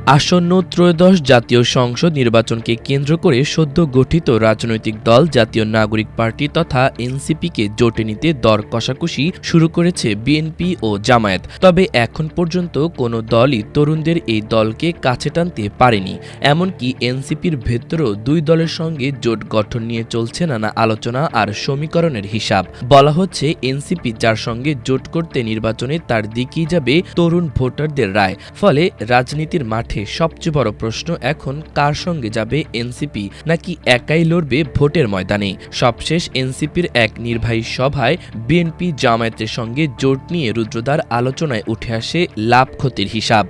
আসন্ন ত্রয়োদশ জাতীয় সংসদ নির্বাচনকে কেন্দ্র করে সদ্য গঠিত রাজনৈতিক দল জাতীয় নাগরিক পার্টি তথা এনসিপিকে জোটে নিতে দর কষাকষি শুরু করেছে বিএনপি ও জামায়াত। তবে এখন পর্যন্ত কোনো দলই তরুণদের এই দলকে কাছে টানতে পারেনি। এমনকি এনসিপির ভেতরেও দুই দলের সঙ্গে জোট গঠন নিয়ে চলছে নানা আলোচনা আর সমীকরণের হিসাব। বলা হচ্ছে এনসিপি যার সঙ্গে জোট করতে নির্বাচনে তার দিকেই যাবে তরুণ ভোটারদের রায়। ফলে রাজনীতির মাঠে সবচেয়ে বড় প্রশ্ন এখন কার সঙ্গে যাবে এনসিপি, নাকি একাই লড়বে ভোটের ময়দানে। সবশেষ এনসিপির এক নির্বাহী সভায় বিএনপি জামায়াতের সঙ্গে জোট নিয়ে রুদ্রদ্বার আলোচনায় উঠে আসে লাভ ক্ষতির হিসাব।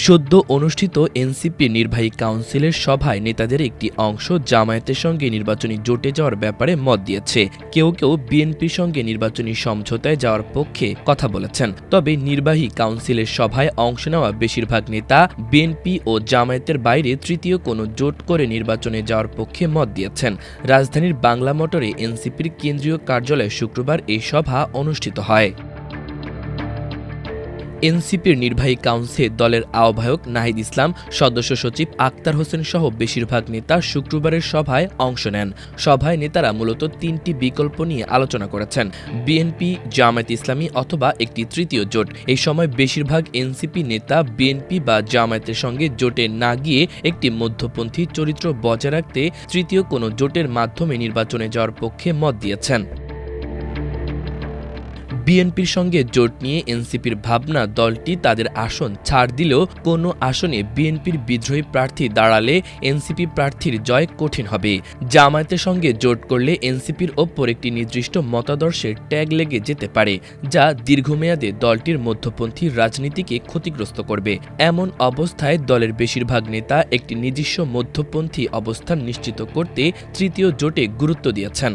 সদ্য অনুষ্ঠিত এনসিপির নির্বাহী কাউন্সিলের সভায় নেতাদের একটি অংশ জামায়াতের সঙ্গে নির্বাচনী জোটে যাওয়ার ব্যাপারে মত দিয়েছে। কেউ কেউ বিএনপির সঙ্গে নির্বাচনী সমঝোতায় যাওয়ার পক্ষে কথা বলেছেন। তবে নির্বাহী কাউন্সিলের সভায় অংশ নেওয়া বেশিরভাগ নেতা বিএনপি ও জামায়াতের বাইরে তৃতীয় কোনো জোট করে নির্বাচনে যাওয়ার পক্ষে মত দিয়েছেন। রাজধানীর বাংলা মোটরে এনসিপির কেন্দ্রীয় কার্যালয়ে শুক্রবার এই সভা অনুষ্ঠিত হয়। এনসিপির নির্বাহী কাউন্সিলে দলের আহ্বায়ক নাহিদ ইসলাম, সদস্য সচিব আক্তার হোসেন সহ বেশিরভাগ নেতা শুক্রবারের সভায় অংশ নেন। সভায় নেতারা মূলত তিনটি বিকল্প নিয়ে আলোচনা করেছেন: বিএনপি, জামায়াত ইসলামী অথবা একটি তৃতীয় জোট। এই সময় বেশিরভাগ এনসিপি নেতা বিএনপি বা জামায়াতের সঙ্গে জোটে না গিয়ে একটি মধ্যপন্থী চরিত্র বজায় রাখতে তৃতীয় কোনো জোটের মাধ্যমে নির্বাচনে যাওয়ার পক্ষে মত দিয়েছেন। বিএনপির সঙ্গে জোট নিয়ে এনসিপির ভাবনা, দলটি তাদের আসন ছাড় দিলেও কোনো আসনে বিএনপির বিদ্রোহী প্রার্থী দাঁড়ালে এনসিপি প্রার্থীর জয় কঠিন হবে। জামায়াতের সঙ্গে জোট করলে এনসিপির ওপর একটি নির্দিষ্ট মতাদর্শের ট্যাগ লেগে যেতে পারে, যা দীর্ঘমেয়াদে দলটির মধ্যপন্থী রাজনীতিকে ক্ষতিগ্রস্ত করবে। এমন অবস্থায় দলের বেশিরভাগ নেতা একটি নিজস্ব মধ্যপন্থী অবস্থান নিশ্চিত করতে তৃতীয় জোটে গুরুত্ব দিয়েছেন।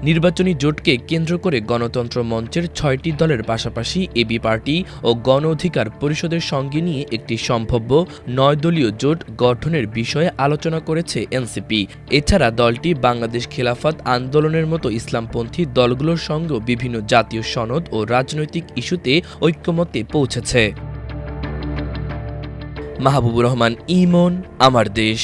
নির্বাচনী জোটকে কেন্দ্র করে গণতন্ত্র মঞ্চের ৬টি দলের পাশাপাশি এবি পার্টি ও গণ অধিকার পরিষদের সঙ্গে নিয়ে একটি সম্ভাব্য ৯ দলীয় জোট গঠনের বিষয়ে আলোচনা করেছে এনসিপি। এছাড়া দলটি বাংলাদেশ খেলাফত আন্দোলনের মতো ইসলামপন্থী দলগুলোর সঙ্গেও বিভিন্ন জাতীয় সনদ ও রাজনৈতিক ইস্যুতে ঐক্যমত্যে পৌঁছেছে। মাহবুবুর রহমান, ইমন, আমার দেশ।